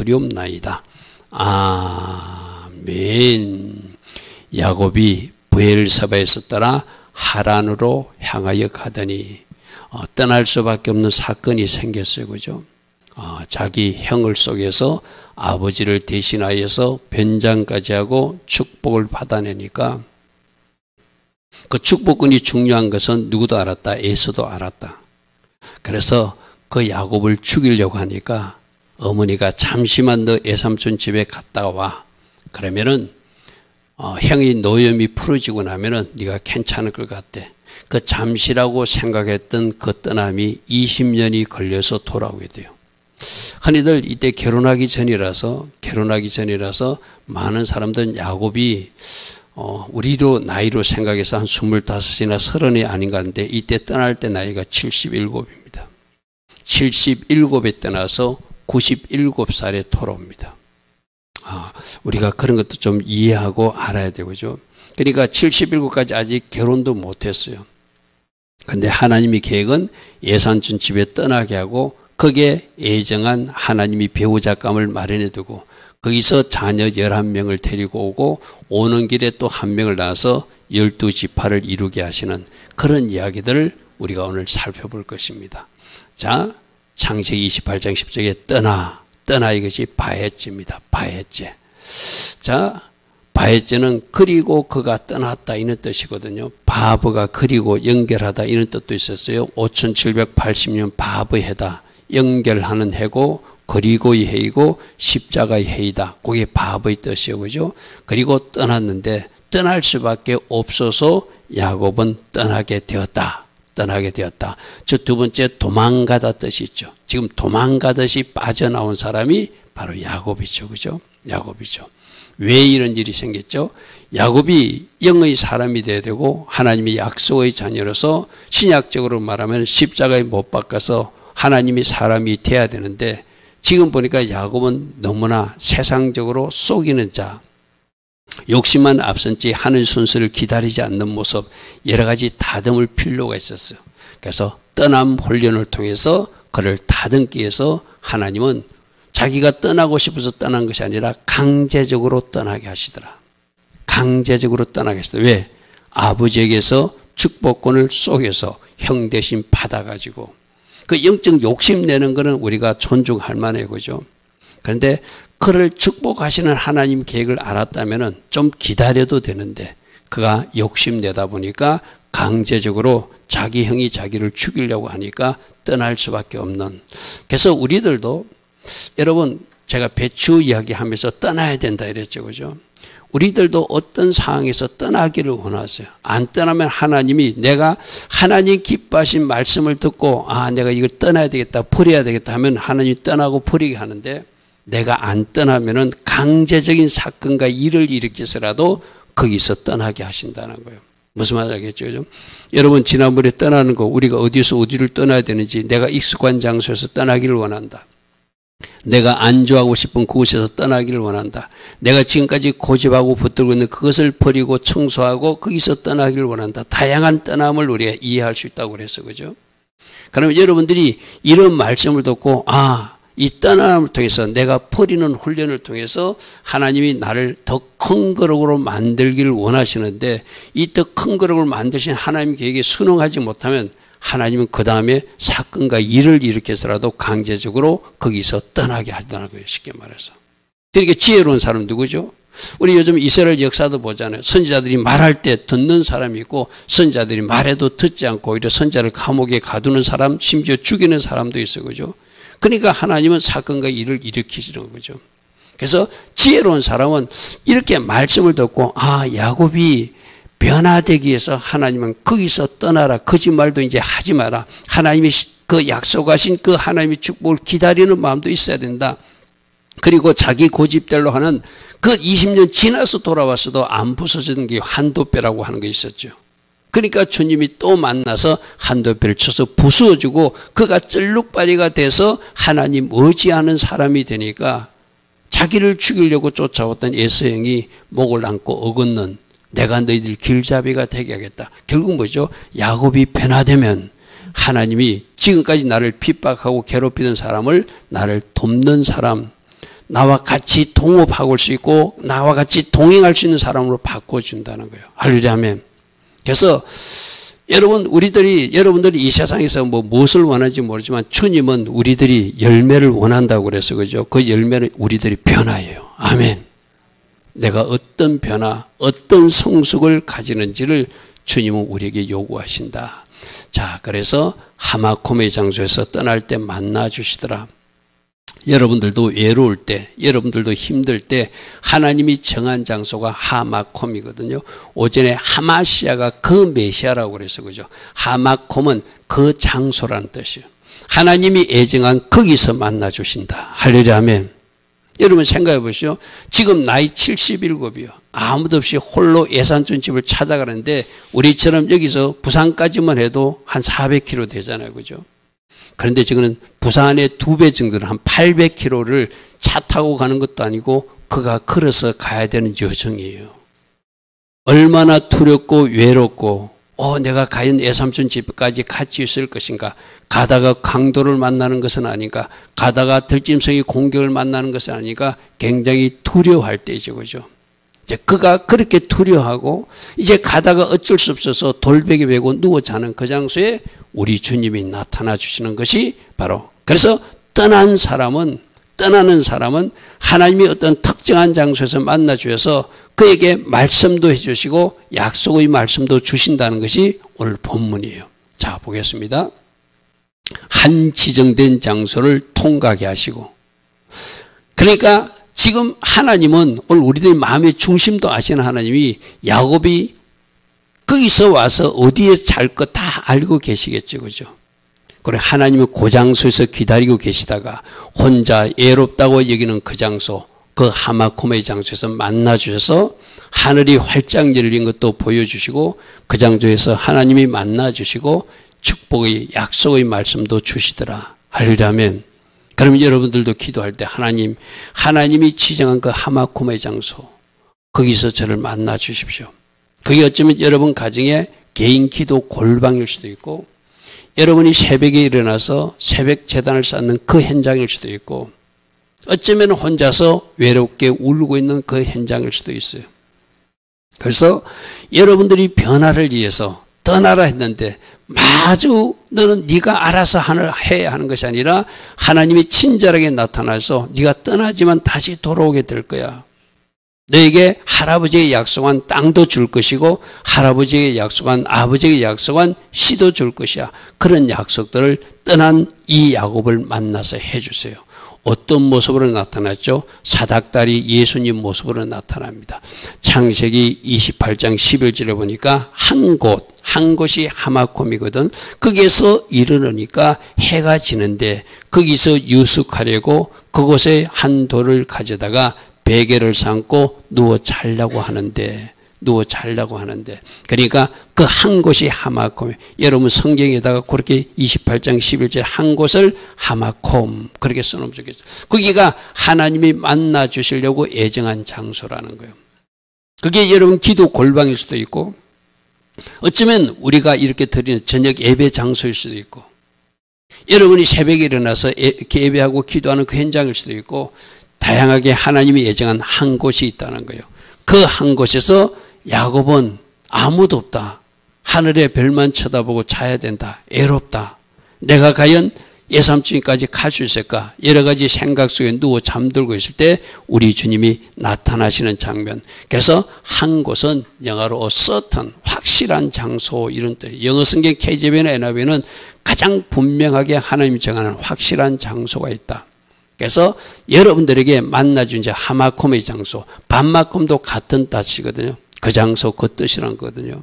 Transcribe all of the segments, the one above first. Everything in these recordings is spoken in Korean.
두렵나이다. 아멘. 야곱이 브엘사바에서 떠나 하란으로 향하여 가더니 떠날 수밖에 없는 사건이 생겼어요. 그죠? 자기 형을 속여서 아버지를 대신하여서 변장까지 하고 축복을 받아내니까 그 축복권이 중요한 것은 누구도 알았다. 에서도 알았다. 그래서 그 야곱을 죽이려고 하니까 어머니가 잠시만 너 애삼촌 집에 갔다 와. 그러면은 형이 노염이 풀어지고 나면은 네가 괜찮을 것 같대. 그 잠시라고 생각했던 그 떠남이 20년이 걸려서 돌아오게 돼요. 흔히들 이때 결혼하기 전이라서 많은 사람들은 야곱이 우리로 나이로 생각해서 한 25이나 30이 아닌가 하는데 이때 떠날 때 나이가 77입니다. 77에 떠나서 97살에 돌아옵니다. 우리가 그런 것도 좀 이해하고 알아야 되고죠. 그러니까 77까지 아직 결혼도 못했어요. 근데 하나님의 계획은 예산촌 집에 떠나게 하고 거기에 예정한 하나님이 배우자감을 마련해 두고 거기서 자녀 11명을 데리고 오고 오는 길에 또 한 명을 낳아서 12지파를 이루게 하시는 그런 이야기들을 우리가 오늘 살펴볼 것입니다. 자, 창세기 28장 10절에 떠나 이것이 바헷제입니다. 바헷제. 자, 바헷제는 그리고 그가 떠났다 이런 뜻이거든요. 바브가 그리고 연결하다 이런 뜻도 있었어요. 5780년 바브의 해다. 연결하는 해고 그리고의 해이고 십자가의 해이다. 그게 바브의 뜻이에요. 그죠? 그리고 떠났는데 떠날 수밖에 없어서 야곱은 떠나게 되었다. 저 두 번째 도망가다 뜻이 있죠. 지금 도망가듯이 빠져나온 사람이 바로 야곱이죠. 그죠? 야곱이죠. 왜 이런 일이 생겼죠? 야곱이 영의 사람이 되어야 되고 하나님의 약속의 자녀로서 신약적으로 말하면 십자가에 못 박아서 하나님이 사람이 돼야 되는데 지금 보니까 야곱은 너무나 세상적으로 속이는 자, 욕심만 앞선지 하늘 순서를 기다리지 않는 모습, 여러 가지 다듬을 필요가 있었어요. 그래서 떠남 훈련을 통해서 그를 다듬기 위해서 하나님은 자기가 떠나고 싶어서 떠난 것이 아니라 강제적으로 떠나게 하시더라. 강제적으로 떠나게 하시더라. 왜? 아버지에게서 축복권을 속여서 형 대신 받아가지고 그 영적 욕심 내는 것은 우리가 존중할 만해요. 그죠? 그런데 그를 축복하시는 하나님 계획을 알았다면 좀 기다려도 되는데 그가 욕심내다 보니까 강제적으로 자기 형이 자기를 죽이려고 하니까 떠날 수밖에 없는. 그래서 우리들도 여러분 제가 배추 이야기하면서 떠나야 된다 이랬죠. 그죠? 우리들도 어떤 상황에서 떠나기를 원하세요. 안 떠나면 하나님이 내가 하나님 기뻐하신 말씀을 듣고 내가 이걸 떠나야 되겠다 버려야 되겠다 하면 하나님이 떠나고 버리게 하는데 내가 안 떠나면은 강제적인 사건과 일을 일으켜서라도 거기서 떠나게 하신다는 거예요. 무슨 말인지 알겠죠? 그죠? 여러분 지난번에 떠나는 거 우리가 어디서 어디를 떠나야 되는지 내가 익숙한 장소에서 떠나기를 원한다. 내가 안주하고 싶은 그곳에서 떠나기를 원한다. 내가 지금까지 고집하고 붙들고 있는 그것을 버리고 청소하고 거기서 떠나기를 원한다. 다양한 떠남을 우리가 이해할 수 있다고 그랬어. 그죠? 그러면 여러분들이 이런 말씀을 듣고 이 떠남을 통해서 내가 버리는 훈련을 통해서 하나님이 나를 더 큰 거룩으로 만들기를 원하시는데 이 더 큰 거룩을 만드신 하나님 계획에 순응하지 못하면 하나님은 그 다음에 사건과 일을 일으켜서라도 강제적으로 거기서 떠나게 하다는 거예요. 쉽게 말해서. 그러니까 지혜로운 사람 누구죠? 우리 요즘 이스라엘 역사도 보잖아요. 선지자들이 말할 때 듣는 사람이 있고 선지자들이 말해도 듣지 않고 오히려 선지자를 감옥에 가두는 사람 심지어 죽이는 사람도 있어요. 그죠? 그러니까 하나님은 사건과 일을 일으키시는 거죠. 그래서 지혜로운 사람은 이렇게 말씀을 듣고 야곱이 변화되기 위해서 하나님은 거기서 떠나라. 거짓말도 이제 하지 마라. 하나님이 그 약속하신 그 하나님의 축복을 기다리는 마음도 있어야 된다. 그리고 자기 고집대로 하는 그 20년 지나서 돌아왔어도 안 부서지는 게 한도뼈라고 하는 게 있었죠. 그러니까 주님이 또 만나서 한도뼈를 쳐서 부수어주고 그가 쩔룩바리가 돼서 하나님 의지하는 사람이 되니까 자기를 죽이려고 쫓아왔던 에서형이 목을 안고 어긋는 내가 너희들 길잡이가 되게 하겠다. 결국 뭐죠? 야곱이 변화되면 하나님이 지금까지 나를 핍박하고 괴롭히던 사람을 나를 돕는 사람, 나와 같이 동업하고 올 수 있고 나와 같이 동행할 수 있는 사람으로 바꿔준다는 거예요. 할렐루야 아멘. 그래서 여러분들이 이 세상에서 무엇을 원하는지 모르지만 주님은 우리들이 열매를 원한다고 그래서 그죠. 그 열매는 우리들이 변화예요. 아멘. 내가 어떤 변화, 어떤 성숙을 가지는지를 주님은 우리에게 요구하신다. 자, 그래서 하마콤의 장소에서 떠날 때 만나 주시더라. 여러분들도 외로울 때, 여러분들도 힘들 때 하나님이 정한 장소가 하마콤이거든요. 오전에 하마시아가 그 메시아라고 그래서 그죠. 하마콤은 그 장소라는 뜻이에요. 하나님이 예정한 거기서 만나 주신다. 할렐루야 아멘. 여러분 생각해 보시죠. 지금 나이 77이요. 아무도 없이 홀로 예산촌 집을 찾아가는데 우리처럼 여기서 부산까지만 해도 한 400km 되잖아요. 그죠? 그런데 지금은 부산의 2배 정도는 한 800km를 차 타고 가는 것도 아니고 그가 걸어서 가야 되는 여정이에요. 얼마나 두렵고 외롭고 내가 과연 예삼촌 집까지 같이 있을 것인가. 가다가 강도를 만나는 것은 아닌가. 가다가 들짐승의 공격을 만나는 것은 아닌가. 굉장히 두려워할 때이죠. 그죠? 이제 그가 그렇게 두려워하고 이제 가다가 어쩔 수 없어서 돌베개 베고 누워 자는 그 장소에 우리 주님이 나타나 주시는 것이 바로 그래서 떠나는 사람은 하나님이 어떤 특정한 장소에서 만나 주셔서 그에게 말씀도 해주시고 약속의 말씀도 주신다는 것이 오늘 본문이에요. 자 보겠습니다. 한 지정된 장소를 통과하게 하시고 그러니까 지금 하나님은 오늘 우리들의 마음의 중심도 아시는 하나님이 야곱이 거기서 와서 어디에 잘 것 다 알고 계시겠죠. 그죠? 그래 하나님은 그 장소에서 기다리고 계시다가 혼자 애롭다고 여기는 그 장소 그 하마콤의 장소에서 만나 주셔서 하늘이 활짝 열린 것도 보여주시고 그 장소에서 하나님이 만나 주시고 축복의 약속의 말씀도 주시더라. 할렐루야 아멘. 그럼 여러분들도 기도할 때 하나님이 지정한 그 하마콤의 장소 거기서 저를 만나 주십시오. 그게 어쩌면 여러분 가정의 개인 기도 골방일 수도 있고 여러분이 새벽에 일어나서 새벽 제단을 쌓는 그 현장일 수도 있고 어쩌면 혼자서 외롭게 울고 있는 그 현장일 수도 있어요. 그래서 여러분들이 변화를 위해서 떠나라 했는데 마주 너는 네가 알아서 해야 하는 것이 아니라 하나님이 친절하게 나타나서 네가 떠나지만 다시 돌아오게 될 거야. 너에게 할아버지에게 약속한 땅도 줄 것이고 할아버지에게 약속한 아버지에게 약속한 씨도 줄 것이야. 그런 약속들을 떠난 이 야곱을 만나서 해주세요. 어떤 모습으로 나타났죠? 사닥다리 예수님 모습으로 나타납니다. 창세기 28장 11절에 보니까 한 곳이 하마콤이거든. 거기에서 이르르니까 해가 지는데 거기서 유숙하려고 그곳에 한 돌을 가져다가 베개를 삼고 누워 자려고 하는데 그러니까 그 한 곳이 하마콤. 여러분 성경에다가 그렇게 28장 11절 한 곳을 하마콤 그렇게 써놓으면 좋겠죠. 거기가 하나님이 만나 주시려고 예정한 장소라는 거예요. 그게 여러분 기도 골방일 수도 있고 어쩌면 우리가 이렇게 드리는 저녁 예배 장소일 수도 있고 여러분이 새벽에 일어나서 예배하고 기도하는 그 현장일 수도 있고 다양하게 하나님이 예정한 한 곳이 있다는 거예요. 그 한 곳에서 야곱은 아무도 없다. 하늘의 별만 쳐다보고 자야 된다. 애롭다. 내가 과연 예삼촌까지 갈 수 있을까? 여러 가지 생각 속에 누워 잠들고 있을 때 우리 주님이 나타나시는 장면. 그래서 한 곳은 영어로 certain, 확실한 장소 이런 뜻. 영어 성경 KJV나 NIV는 가장 분명하게 하나님이 정하는 확실한 장소가 있다. 그래서 여러분들에게 만나준 이제 하마콤의 장소, 반마콤도 같은 뜻이거든요. 그 장소, 그 뜻이란 거거든요.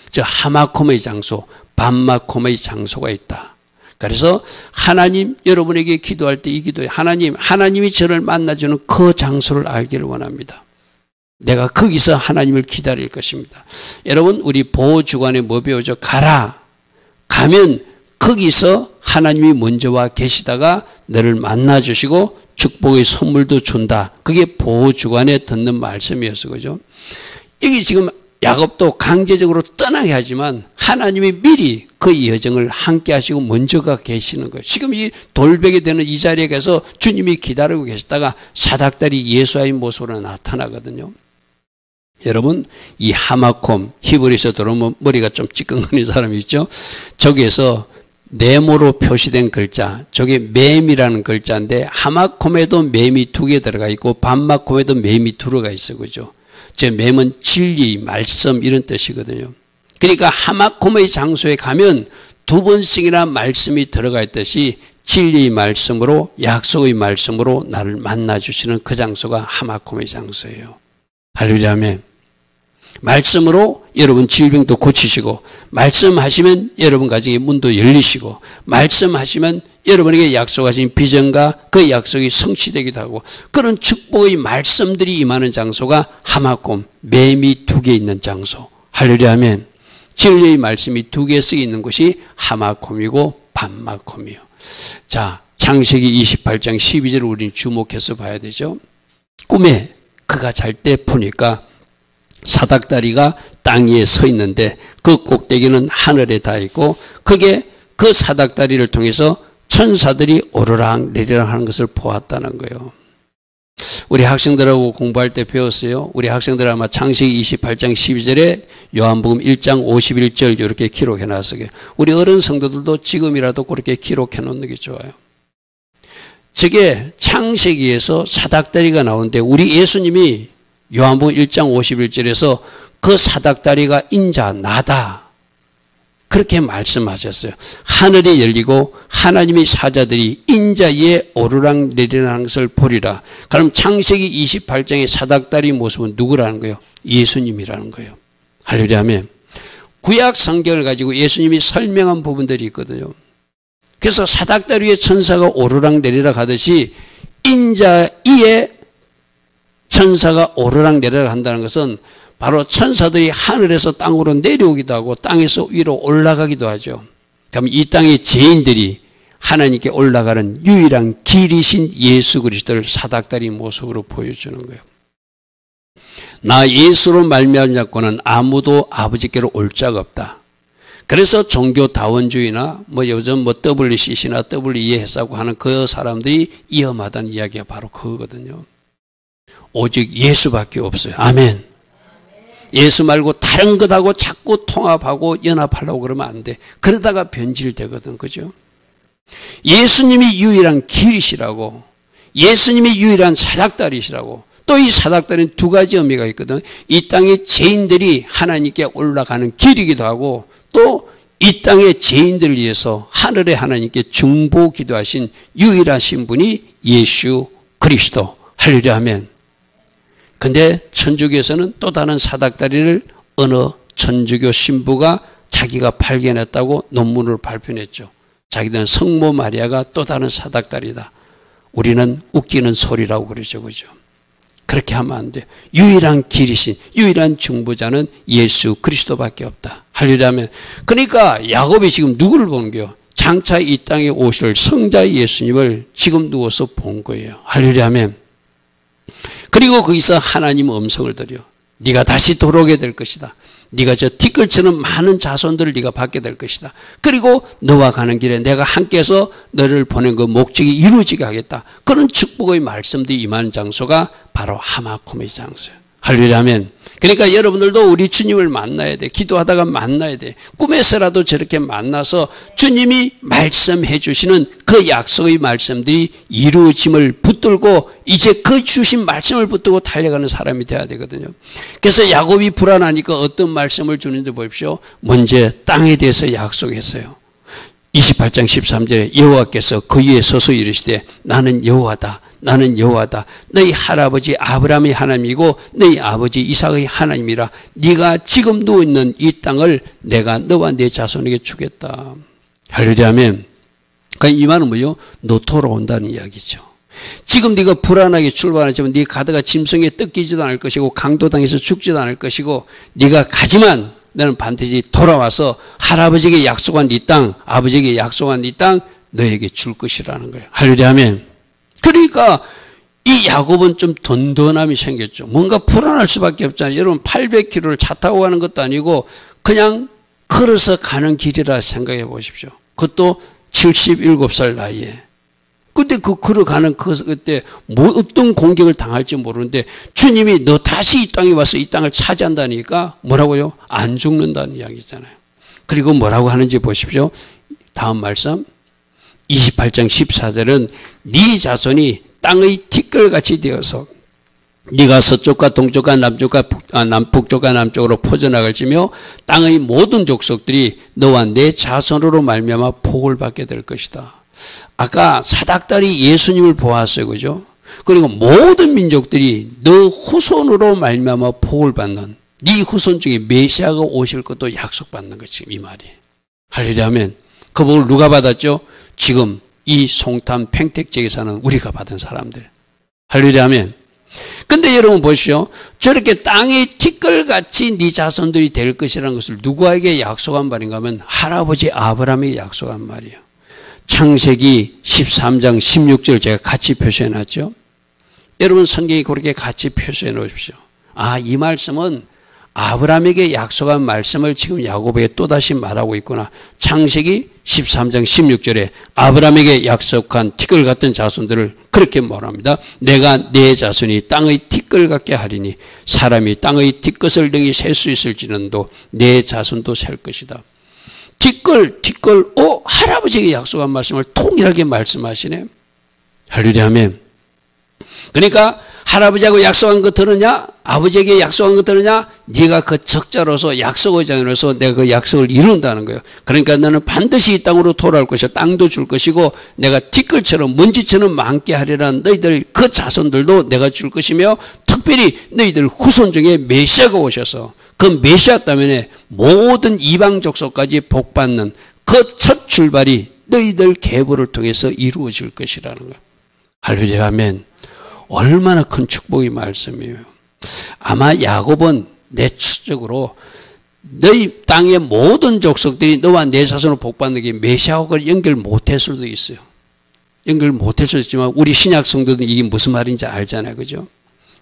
저 하마콤의 장소, 반마콤의 장소가 있다. 그래서 하나님 여러분에게 기도할 때 이 기도에 하나님이 저를 만나주는 그 장소를 알기를 원합니다. 내가 거기서 하나님을 기다릴 것입니다. 여러분 우리 보호주간에 뭐 배우죠? 가면 거기서 하나님이 먼저 와 계시다가 너를 만나주시고 축복의 선물도 준다. 그게 보호주간에 듣는 말씀이었어. 그죠? 여기 지금 야곱도 강제적으로 떠나게 하지만 하나님이 미리 그 여정을 함께 하시고 먼저가 계시는 거예요. 지금 이 돌베개 되는 이 자리에 가서 주님이 기다리고 계시다가 사닥다리 예수와의 모습으로 나타나거든요. 여러분, 이 하마콤, 히브리서 들어오면 머리가 좀 찌끈거리는 사람이 있죠. 저기에서 네모로 표시된 글자, 저게 맴이라는 글자인데 하마콤에도 맴이 2개 들어가 있고 반마콤에도 맴이 들어가 있어, 그죠? 제 맴은 진리, 말씀 이런 뜻이거든요. 그러니까 하마콤의 장소에 가면 2번씩이나 말씀이 들어가 있듯이 진리의 말씀으로, 약속의 말씀으로 나를 만나주시는 그 장소가 하마콤의 장소예요. 할렐루야. 말씀으로 여러분 질병도 고치시고, 말씀하시면 여러분 가정의 문도 열리시고, 말씀하시면 여러분에게 약속하신 비전과 그 약속이 성취되기도 하고, 그런 축복의 말씀들이 임하는 장소가 하마콤, 맴이 2개 있는 장소. 할렐루야. 아멘. 진리의 말씀이 2개 쓰여 있는 곳이 하마콤이고 반마콤이요. 자, 창세기 28장 12절을 우리는 주목해서 봐야 되죠. 꿈에 그가 잘 때 보니까 사닥다리가 땅 위에 서 있는데 그 꼭대기는 하늘에 닿아 있고, 그게 그 사닥다리를 통해서 천사들이 오르락 내리락 하는 것을 보았다는 거예요. 우리 학생들하고 공부할 때 배웠어요. 우리 학생들 아마 창세기 28장 12절에 요한복음 1장 51절 이렇게 기록해 놨어요. 우리 어른 성도들도 지금이라도 그렇게 기록해 놓는 게 좋아요. 저게 창세기에서 사닥다리가 나오는데 우리 예수님이 요한복음 1장 51절에서 그 사닥다리가 인자 나다 그렇게 말씀하셨어요. 하늘이 열리고 하나님의 사자들이 인자 위에 오르락 내리락 하는 것을 보리라. 그럼 창세기 28장의 사닥다리 모습은 누구라는 거예요? 예수님이라는 거예요. 할렐루야. 아멘. 구약 성경을 가지고 예수님이 설명한 부분들이 있거든요. 그래서 사닥다리 위에 천사가 오르락 내리락 하듯이 인자 위에 천사가 오르락 내리락 한다는 것은 바로 천사들이 하늘에서 땅으로 내려오기도 하고 땅에서 위로 올라가기도 하죠. 그럼 이 땅의 죄인들이 하나님께 올라가는 유일한 길이신 예수 그리스도를 사닥다리 모습으로 보여주는 거예요. 나 예수로 말미암지 않고는 아무도 아버지께로 올 자가 없다. 그래서 종교다원주의나 요즘 WCC나 WES하고 하는 그 사람들이 위험하다는 이야기가 바로 그거거든요. 오직 예수밖에 없어요. 아멘. 예수 말고 다른 것하고 자꾸 통합하고 연합하려고 그러면 안 돼. 그러다가 변질되거든. 그죠? 예수님이 유일한 길이시라고, 예수님이 유일한 사닥다리시라고. 또 이 사닥다리는 2가지 의미가 있거든. 이 땅의 죄인들이 하나님께 올라가는 길이기도 하고, 또 이 땅의 죄인들을 위해서 하늘에 하나님께 중보 기도하신 유일하신 분이 예수 그리스도. 할렐루야. 아멘. 근데 천주교에서는 또 다른 사닥다리를 어느 천주교 신부가 자기가 발견했다고 논문으로 발표했죠. 자기들은 성모 마리아가 또 다른 사닥다리다. 우리는 웃기는 소리라고 그러죠. 그죠? 그렇게 하면 안 돼요. 유일한 길이신, 유일한 중보자는 예수 그리스도밖에 없다. 할렐루야. 아멘. 그러니까 야곱이 지금 누구를 보는 거예요? 장차 이 땅에 오실 성자 예수님을 지금 누워서 본 거예요. 할렐루야. 아멘. 그리고 거기서 하나님 음성을 들여. 네가 다시 돌아오게 될 것이다. 네가 저 티끌처럼 많은 자손들을 네가 받게 될 것이다. 그리고 너와 가는 길에 내가 함께해서 너를 보낸 그 목적이 이루어지게 하겠다. 그런 축복의 말씀들이 임하는 장소가 바로 하마콤의 장소예요. 할렐루야. 아멘. 그러니까 여러분들도 우리 주님을 만나야 돼. 기도하다가 만나야 돼. 꿈에서라도 저렇게 만나서 주님이 말씀해 주시는 그 약속의 말씀들이 이루어짐을 붙들고 이제 그 주신 말씀을 붙들고 달려가는 사람이 돼야 되거든요. 그래서 야곱이 불안하니까 어떤 말씀을 주는지 보십시오. 먼저 땅에 대해서 약속했어요. 28장 13절에 여호와께서 그 위에 서서 이르시되 나는 여호와다. 나는 여호와다. 너희 할아버지 아브라함의 하나님이고 너희 아버지 이삭의 하나님이라. 네가 지금 누워있는 이 땅을 내가 너와 내 자손에게 주겠다. 할렐루야. 아멘. 그러니까 이 말은 뭐요? 너 돌아온다는 이야기죠. 지금 네가 불안하게 출발하지만 네 가다가 짐승에 뜯기지도 않을 것이고 강도당해서 죽지도 않을 것이고 네가 가지만 너는 반드시 돌아와서 할아버지에게 약속한 네 땅, 아버지에게 약속한 네 땅 너에게 줄 것이라는 거예요. 할렐루야. 아멘. 그러니까 이 야곱은 좀 든든함이 생겼죠. 뭔가 불안할 수밖에 없잖아요. 여러분 800km를 차 타고 가는 것도 아니고 그냥 걸어서 가는 길이라 생각해 보십시오. 그것도 77살 나이에. 근데 그 걸어가는 그때 뭐 어떤 공격을 당할지 모르는데 주님이 너 다시 이 땅에 와서 이 땅을 차지한다니까 뭐라고요? 안 죽는다는 이야기잖아요. 그리고 뭐라고 하는지 보십시오. 다음 말씀 28장 14절은 네 자손이 땅의 티끌같이 되어서 네가 서쪽과 동쪽과 북쪽과 남쪽으로 퍼져나갈지며 땅의 모든 족속들이 너와 내 자손으로 말미암아 복을 받게 될 것이다. 아까 사닥다리 예수님을 보았어요. 그죠? 그리고 모든 민족들이 너 후손으로 말미암아 복을 받는 네 후손 중에 메시아가 오실 것도 약속받는 것 지금 이 말이. 할렐루야 하면 그 복을 누가 받았죠? 지금 이 송탄 평택지에 사는 우리가 받은 사람들. 할렐루야 하면 근데 여러분 보시오. 저렇게 땅의 티끌같이 네 자손들이 될 것이라는 것을 누구에게 약속한 말인가 하면 할아버지 아브라함에게 약속한 말이에요. 창세기 13장 16절 제가 같이 표시해 놨죠. 여러분 성경에 그렇게 같이 표시해 놓으십시오. 아, 이 말씀은 아브라함에게 약속한 말씀을 지금 야곱에게 또다시 말하고 있구나. 창세기 13장 16절에 아브라함에게 약속한 티끌 같은 자손들을 그렇게 말합니다. 내가 내 자손이 땅의 티끌 같게 하리니 사람이 땅의 티끌을 등이 셀 수 있을지는도 내 자손도 셀 것이다. 티끌 할아버지에게 약속한 말씀을 통일하게 말씀하시네. 할렐루야 하면 그러니까 할아버지하고 약속한 거 들으냐? 아버지에게 약속한 거 들으냐? 네가 그 적자로서 약속의 자녀로서 내가 그 약속을 이룬다는 거예요. 그러니까 너는 반드시 이 땅으로 돌아올 것이야. 땅도 줄 것이고 내가 티끌처럼 먼지처럼 많게 하리라는 너희들 그 자손들도 내가 줄 것이며 특별히 너희들 후손 중에 메시아가 오셔서 그 메시아 때문에 모든 이방 족속까지 복받는 그 첫 출발이 너희들 계보를 통해서 이루어질 것이라는 거예요. 할렐루야 아멘. 얼마나 큰 축복의 말씀이에요. 아마 야곱은 내 추적으로 너희 땅의 모든 족속들이 너와 내 자손을 복받는 게 메시아하고 연결 못할 수도 있어요. 연결 못할 수도 있지만 우리 신약 성도들은 이게 무슨 말인지 알잖아요. 그죠?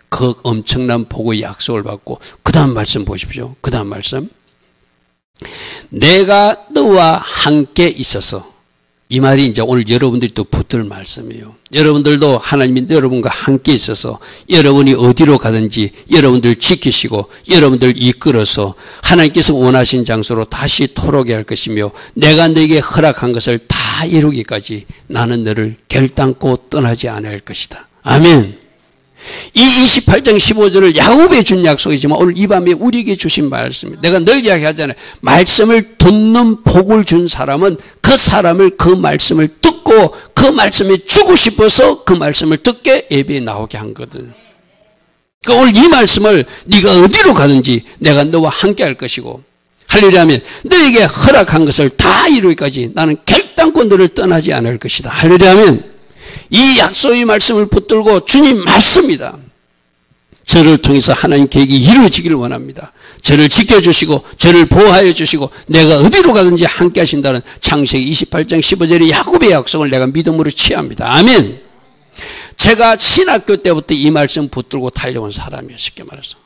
그 엄청난 복의 약속을 받고 그 다음 말씀 보십시오. 그 다음 말씀 내가 너와 함께 있어서 이 말이 이제 오늘 여러분들이 또 붙들 말씀이에요. 여러분들도 하나님이 여러분과 함께 있어서 여러분이 어디로 가든지 여러분들 지키시고 여러분들 이끌어서 하나님께서 원하신 장소로 다시 돌아오게 할 것이며 내가 너에게 허락한 것을 다 이루기까지 나는 너를 결단코 떠나지 않을 것이다. 아멘. 이 28장 15절을 야곱에 준 약속이지만 오늘 이 밤에 우리에게 주신 말씀입니다. 내가 늘 이야기하잖아요. 말씀을 듣는 복을 준 사람은 그 사람을 그 말씀을 듣고 그 말씀에 주고 싶어서 그 말씀을 듣게 예배에 나오게 한 거거든. 그러니까 오늘 이 말씀을 네가 어디로 가든지 내가 너와 함께 할 것이고 할렐루야 하면 너에게 허락한 것을 다 이루기까지 나는 결단코 너를 떠나지 않을 것이다. 할렐루야 하면 이 약속의 말씀을 붙들고 주님 맞습니다. 저를 통해서 하나님 계획이 이루어지기를 원합니다. 저를 지켜주시고 저를 보호하여 주시고 내가 어디로 가든지 함께 하신다는 창세기 28장 15절의 야곱의 약속을 내가 믿음으로 취합니다. 아멘. 제가 신학교 때부터 이 말씀 붙들고 달려온 사람이에요. 쉽게 말해서.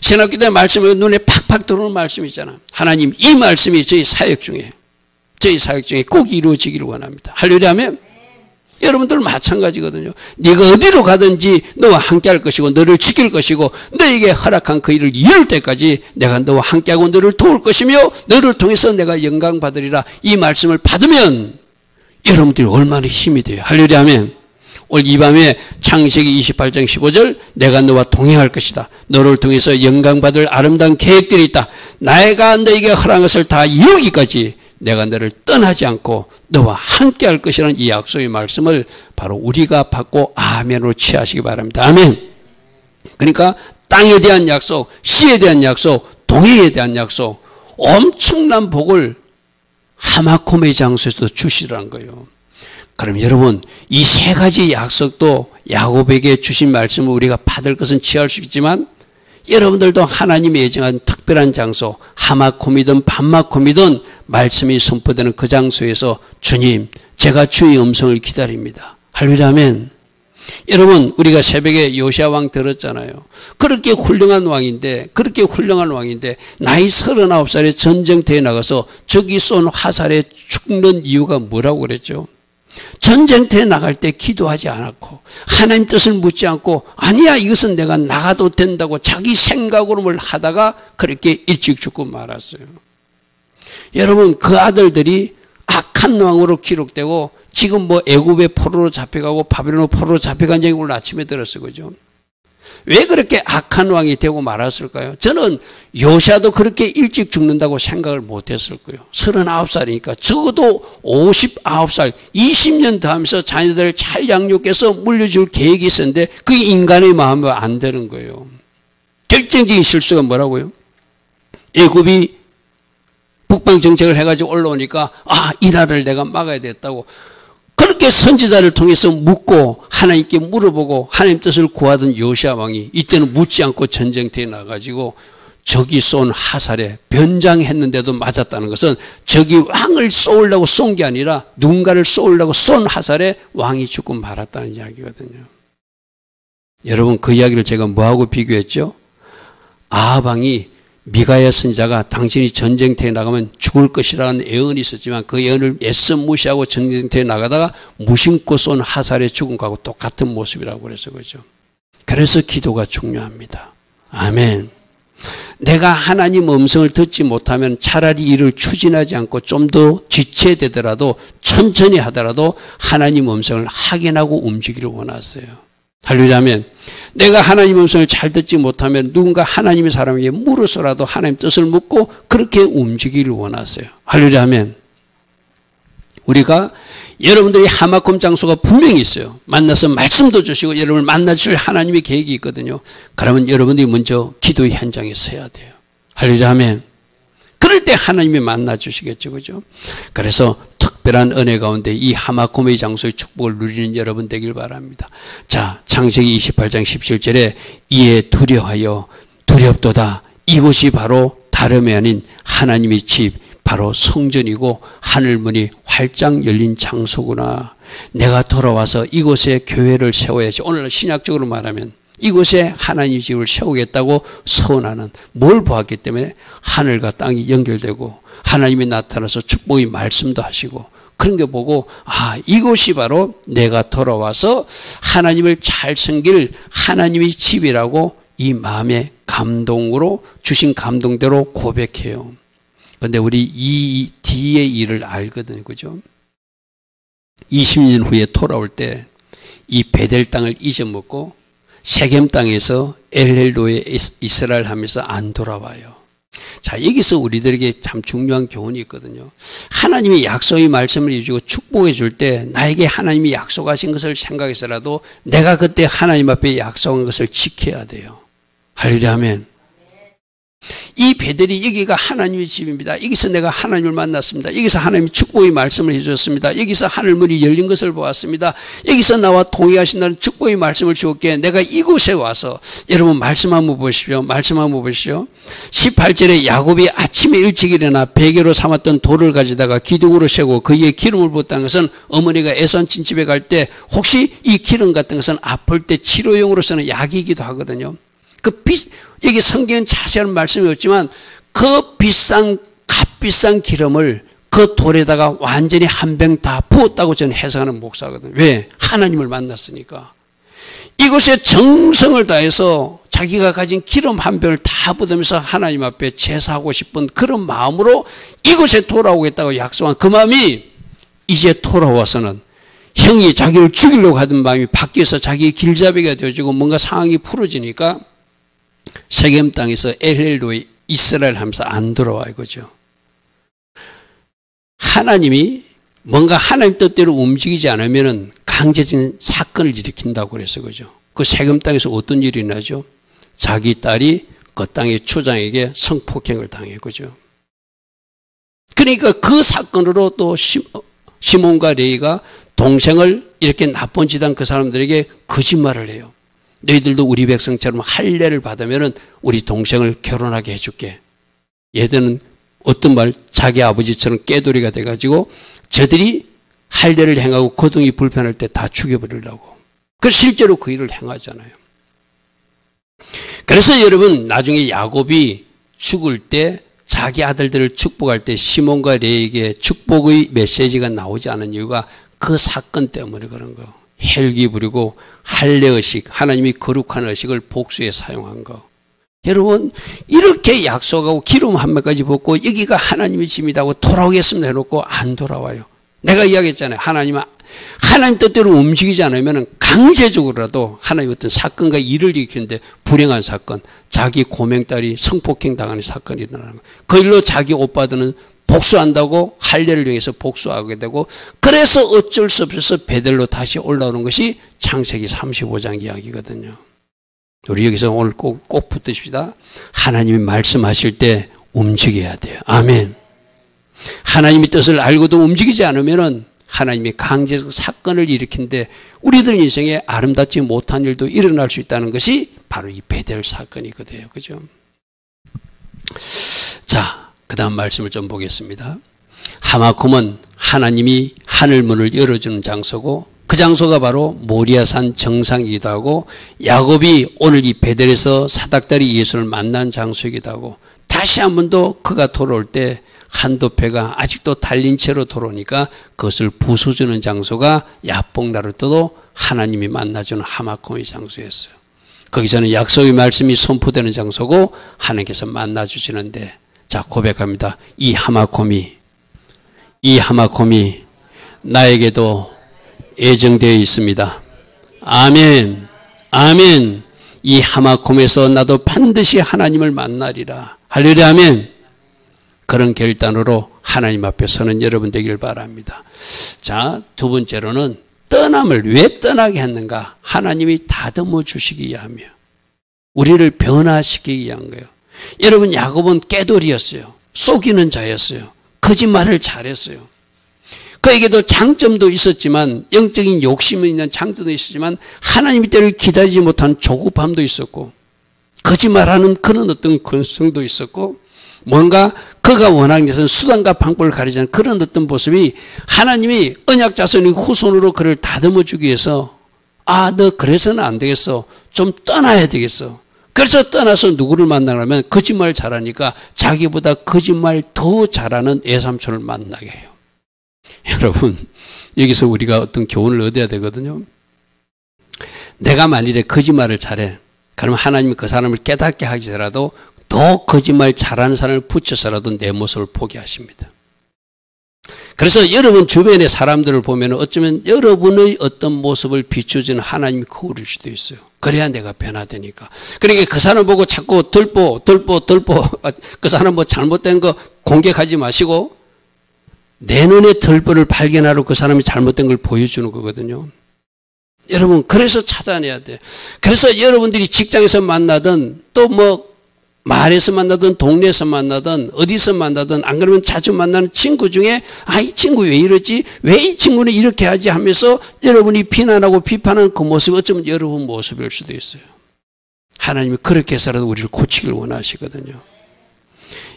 신학교 때 말씀이 눈에 팍팍 들어오는 말씀이 있잖아. 하나님 이 말씀이 저희 사역 중에 꼭 이루어지기를 원합니다. 할렐루야 하면 여러분들 마찬가지거든요. 네가 어디로 가든지 너와 함께 할 것이고 너를 지킬 것이고 너에게 허락한 그 일을 이룰 때까지 내가 너와 함께하고 너를 도울 것이며 너를 통해서 내가 영광 받으리라. 이 말씀을 받으면 여러분들이 얼마나 힘이 돼요. 할렐루야 하면 오늘 이 밤에 창세기 28장 15절 내가 너와 동행할 것이다. 너를 통해서 영광 받을 아름다운 계획들이 있다. 내가 너에게 허락한 것을 다 이루기까지 내가 너를 떠나지 않고 너와 함께 할 것이라는 이 약속의 말씀을 바로 우리가 받고 아멘으로 취하시기 바랍니다. 아멘. 그러니까 땅에 대한 약속, 씨에 대한 약속, 동행에 대한 약속, 엄청난 복을 하마콤의 장소에서도 주시라는 거예요. 그럼 여러분 이 세 가지 약속도 야곱에게 주신 말씀을 우리가 받을 것은 취할 수 있지만 여러분들도 하나님이 예정한 특별한 장소 하마콤이든 반마콤이든 말씀이 선포되는 그 장소에서 주님 제가 주의 음성을 기다립니다. 할렐루야 아멘. 여러분, 우리가 새벽에 요시야 왕 들었잖아요. 그렇게 훌륭한 왕인데 나이 39살에 전쟁터에 나가서 적이 쏜 화살에 죽는 이유가 뭐라고 그랬죠? 전쟁터에 나갈 때 기도하지 않았고 하나님 뜻을 묻지 않고 아니야 이것은 내가 나가도 된다고 자기 생각으로 뭘 하다가 그렇게 일찍 죽고 말았어요. 여러분, 그 아들들이 악한 왕으로 기록되고 지금 뭐 애굽의 포로로 잡혀가고 바벨론 포로로 잡혀간 얘기 오늘 아침에 들었어요. 그죠? 왜 그렇게 악한 왕이 되고 말았을까요? 저는 요시야도 그렇게 일찍 죽는다고 생각을 못했을 거예요. 39살이니까 적어도 59살 20년 더 하면서 자녀들을 잘 양육해서 물려줄 계획이 있었는데 그게 인간의 마음으로 안 되는 거예요. 결정적인 실수가 뭐라고요? 애굽이 북방 정책을 해가지고 올라오니까 이 나라를 내가 막아야 됐다고 그렇게 선지자를 통해서 묻고 하나님께 물어보고 하나님 뜻을 구하던 요시야 왕이 이때는 묻지 않고 전쟁터에 나가지고 적이 쏜 화살에 변장했는데도 맞았다는 것은 적이 왕을 쏘려고 쏜 게 아니라 누군가를 쏘려고 쏜 화살에 왕이 죽고 말았다는 이야기거든요. 여러분, 그 이야기를 제가 뭐하고 비교했죠? 아합 왕이 미가야 선지자가 당신이 전쟁터에 나가면 죽을 것이라는 예언이 있었지만 그 예언을 애써 무시하고 전쟁터에 나가다가 무심코 쏜 화살에 죽은 것하고 똑같은 모습이라고 그래서 그죠. 그래서 기도가 중요합니다. 아멘. 내가 하나님 음성을 듣지 못하면 차라리 이를 추진하지 않고 좀 더 지체되더라도 천천히 하더라도 하나님 음성을 확인하고 움직이기를 원하세요. 할렐루야. 아멘. 내가 하나님 음성을 잘 듣지 못하면 누군가 하나님의 사람에게 물어서라도 하나님 뜻을 묻고 그렇게 움직이기를 원하세요. 할렐루야. 아멘. 우리가 여러분들이 하마콤 장소가 분명히 있어요. 만나서 말씀도 주시고 여러분을 만나줄 하나님의 계획이 있거든요. 그러면 여러분들이 먼저 기도의 현장에 서야 돼요. 할렐루야. 아멘. 그럴 때 하나님이 만나 주시겠죠. 그죠? 그래서 특별한 은혜 가운데 이 하마콤의 장소의 축복을 누리는 여러분 되길 바랍니다. 자, 창세기 28장 17절에 이에 두려워하여 두렵도다. 이곳이 바로 다름이 아닌 하나님의 집, 바로 성전이고 하늘문이 활짝 열린 장소구나. 내가 돌아와서 이곳에 교회를 세워야지. 오늘 신약적으로 말하면 이곳에 하나님 집을 세우겠다고 서원하는 뭘 보았기 때문에 하늘과 땅이 연결되고 하나님이 나타나서 축복의 말씀도 하시고 그런 게 보고 이곳이 바로 내가 돌아와서 하나님을 잘 섬길 하나님의 집이라고 이 마음의 감동으로 주신 감동대로 고백해요. 그런데 우리 이 뒤의 일을 알거든요. 그죠? 20년 후에 돌아올 때 이 베델 땅을 잊어먹고 세겜 땅에서 엘헬도에 이스라엘 하면서 안 돌아와요. 자, 여기서 우리들에게 참 중요한 교훈이 있거든요. 하나님이 약속의 말씀을 해주고 축복해 줄 때 나에게 하나님이 약속하신 것을 생각해서라도 내가 그때 하나님 앞에 약속한 것을 지켜야 돼요. 할렐루야. 아멘. 이 베델이 여기가 하나님의 집입니다. 여기서 내가 하나님을 만났습니다. 여기서 하나님이 축복의 말씀을 해주셨습니다. 여기서 하늘문이 열린 것을 보았습니다. 여기서 나와 동의하신다는 축복의 말씀을 주었기에 내가 이곳에 와서 여러분 말씀 한번 보십시오. 말씀 한번 보십시오. 18절에 야곱이 아침에 일찍 일어나 베개로 삼았던 돌을 가져다가 기둥으로 세고 그 위에 기름을 부었다는 것은 어머니가 애완친 집에 갈 때 혹시 이 기름 같은 것은 아플 때 치료용으로 쓰는 약이기도 하거든요. 여기 성경은 자세한 말씀이 없지만 그 값비싼 기름을 그 돌에다가 완전히 한 병 다 부었다고 저는 해석하는 목사거든요. 왜? 하나님을 만났으니까. 이곳에 정성을 다해서 자기가 가진 기름 한 병을 다 붓으면서 하나님 앞에 제사하고 싶은 그런 마음으로 이곳에 돌아오겠다고 약속한 그 마음이 이제 돌아와서는 형이 자기를 죽이려고 하던 마음이 바뀌어서 자기의 길잡이가 되어지고 뭔가 상황이 풀어지니까 세겜 땅에서 엘헬도에 이스라엘 하면서 안 돌아와 이거죠. 하나님이 뭔가 하나님 뜻대로 움직이지 않으면 강제적인 사건을 일으킨다고 그래서 그죠. 그 세겜 땅에서 어떤 일이 나죠? 자기 딸이 그 땅의 초장에게 성폭행을 당해 그죠. 그러니까 그 사건으로 또 시몬과 레위가 동생을 이렇게 나쁜 짓 한 그 사람들에게 거짓말을 해요. 너희들도 우리 백성처럼 할례를 받으면 우리 동생을 결혼하게 해줄게. 얘들은 어떤 말 자기 아버지처럼 깨돌이가 돼가지고 저들이 할례를 행하고 거동이 불편할 때 다 죽여버리려고. 그 실제로 그 일을 행하잖아요. 그래서 여러분 나중에 야곱이 죽을 때 자기 아들들을 축복할 때 시몬과 레에게 축복의 메시지가 나오지 않은 이유가 그 사건 때문에 그런 거. 헬기 부리고 할례 의식, 하나님이 거룩한 의식을 복수에 사용한 거. 여러분 이렇게 약속하고 기름 한 매까지 붓고 여기가 하나님의 집이다 하고 돌아오겠습니다 해놓고 안 돌아와요. 내가 이야기했잖아요. 하나님 뜻대로 움직이지 않으면 강제적으로라도 하나님 어떤 사건과 일을 일으키는데 불행한 사건, 자기 고맹딸이 성폭행 당하는 사건이 일어나는 거예요. 그 일로 자기 오빠들은 복수한다고 할례를 위해서 복수하게 되고 그래서 어쩔 수 없어서 베델로 다시 올라오는 것이 창세기 35장 이야기거든요. 우리 여기서 오늘 꼭 붙드십시다. 하나님이 말씀하실 때 움직여야 돼요. 아멘. 하나님의 뜻을 알고도 움직이지 않으면 하나님이 강제적 사건을 일으키는데 우리들 인생에 아름답지 못한 일도 일어날 수 있다는 것이 바로 이 베델 사건이거든요. 그죠? 자, 그 다음 말씀을 좀 보겠습니다. 하마콤은 하나님이 하늘문을 열어주는 장소고 그 장소가 바로 모리아산 정상이기도 하고 야곱이 오늘 이 베델에서 사닥다리 예수를 만난 장소이기도 하고 다시 한 번 더 그가 돌아올 때 한도 배가 아직도 달린 채로 돌아오니까 그것을 부숴주는 장소가 야복나루터도 하나님이 만나주는 하마콤의 장소였어요. 거기서는 약속의 말씀이 선포되는 장소고 하나님께서 만나주시는데 자 고백합니다. 이 하마콤이 나에게도 예정되어 있습니다. 아멘. 아멘. 이 하마콤에서 나도 반드시 하나님을 만나리라. 할렐루야. 아멘. 그런 결단으로 하나님 앞에 서는 여러분 되길 바랍니다. 자, 두 번째로는 떠남을 왜 떠나게 했는가? 하나님이 다듬어 주시기 위하며 우리를 변화시키기 위한 거예요. 여러분 야곱은 깨돌이였어요. 속이는 자였어요. 거짓말을 잘했어요. 그에게도 장점도 있었지만 영적인 욕심이 있는 장점도 있었지만 하나님의 때를 기다리지 못한 조급함도 있었고 거짓말하는 그런 어떤 근성도 있었고 뭔가 그가 원하는 것은 수단과 방법을 가리지 않는 그런 어떤 모습이 하나님이 언약 자손의 후손으로 그를 다듬어 주기 위해서 너 그래서는 안 되겠어. 좀 떠나야 되겠어. 그래서 떠나서 누구를 만나려면 거짓말 잘하니까 자기보다 거짓말 더 잘하는 애삼촌을 만나게 해요. 여러분 여기서 우리가 어떤 교훈을 얻어야 되거든요. 내가 만일에 거짓말을 잘해 그러면 하나님이 그 사람을 깨닫게 하기라도 더 거짓말 잘하는 사람을 붙여서라도 내 모습을 포기하십니다. 그래서 여러분 주변의 사람들을 보면 어쩌면 여러분의 어떤 모습을 비춰주는 하나님이 거울일 수도 있어요. 그래야 내가 변화되니까. 그러니까 그 사람 보고 자꾸 덜보 그 사람 뭐 잘못된 거 공격하지 마시고 내 눈에 덜보를 발견하러 그 사람이 잘못된 걸 보여주는 거거든요. 여러분 그래서 찾아내야 돼. 그래서 여러분들이 직장에서 만나든 또 뭐 말에서 만나든 동네에서 만나든 어디서 만나든 안 그러면 자주 만나는 친구 중에 이 친구 왜 이러지? 왜 이 친구는 이렇게 하지? 하면서 여러분이 비난하고 비판하는 그 모습이 어쩌면 여러분 모습일 수도 있어요. 하나님이 그렇게 해서라도 우리를 고치길 원하시거든요.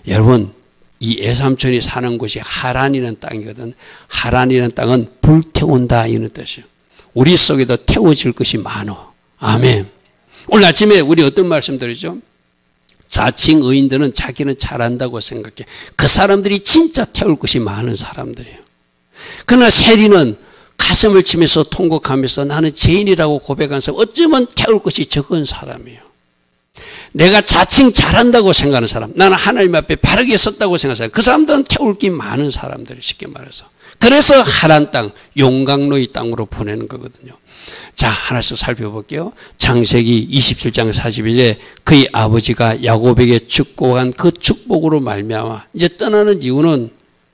여러분 이 애삼촌이 사는 곳이 하란이라는 땅이거든. 하란이라는 땅은 불태운다 이런 뜻이에요. 우리 속에도 태워질 것이 많어. 아멘. 오늘 아침에 우리 어떤 말씀 드리죠? 자칭 의인들은 자기는 잘한다고 생각해. 그 사람들이 진짜 태울 것이 많은 사람들이에요. 그러나 세리는 가슴을 치면서 통곡하면서 나는 죄인이라고 고백한 사람 어쩌면 태울 것이 적은 사람이에요. 내가 자칭 잘한다고 생각하는 사람, 나는 하나님 앞에 바르게 섰다고 생각하는 사람, 그 사람들은 태울 게 많은 사람들이 쉽게 말해서. 그래서 하란 땅, 용광로의 땅으로 보내는 거거든요. 자, 하나씩 살펴볼게요. 창세기 27장 41절에 그의 아버지가 야곱에게 축복한 그 축복으로 말미암아 이제 떠나는 이유는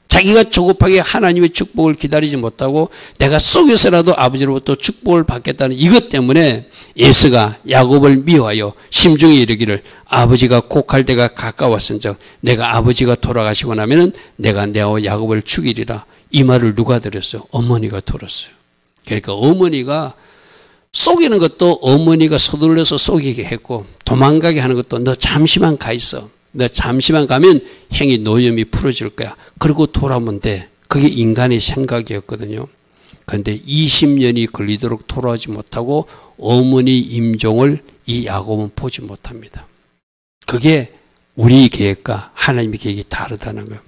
자기가 조급하게 하나님의 축복을 기다리지 못하고 내가 속여서라도 아버지로부터 축복을 받겠다는 이것 때문에 에서가 야곱을 미워하여 심중에 이르기를 아버지가 곡할 때가 가까웠은즉 내가 아버지가 돌아가시고 나면은 내가 내와 야곱을 죽이리라. 이 말을 누가 들었어요? 어머니가 들었어요. 그러니까 어머니가 속이는 것도 어머니가 서둘러서 속이게 했고 도망가게 하는 것도 너 잠시만 가 있어. 너 잠시만 가면 행위 노염이 풀어질 거야. 그리고 돌아오면 돼. 그게 인간의 생각이었거든요. 그런데 20년이 걸리도록 돌아오지 못하고 어머니 임종을 이 야곱은 보지 못합니다. 그게 우리 계획과 하나님의 계획이 다르다는 거예요.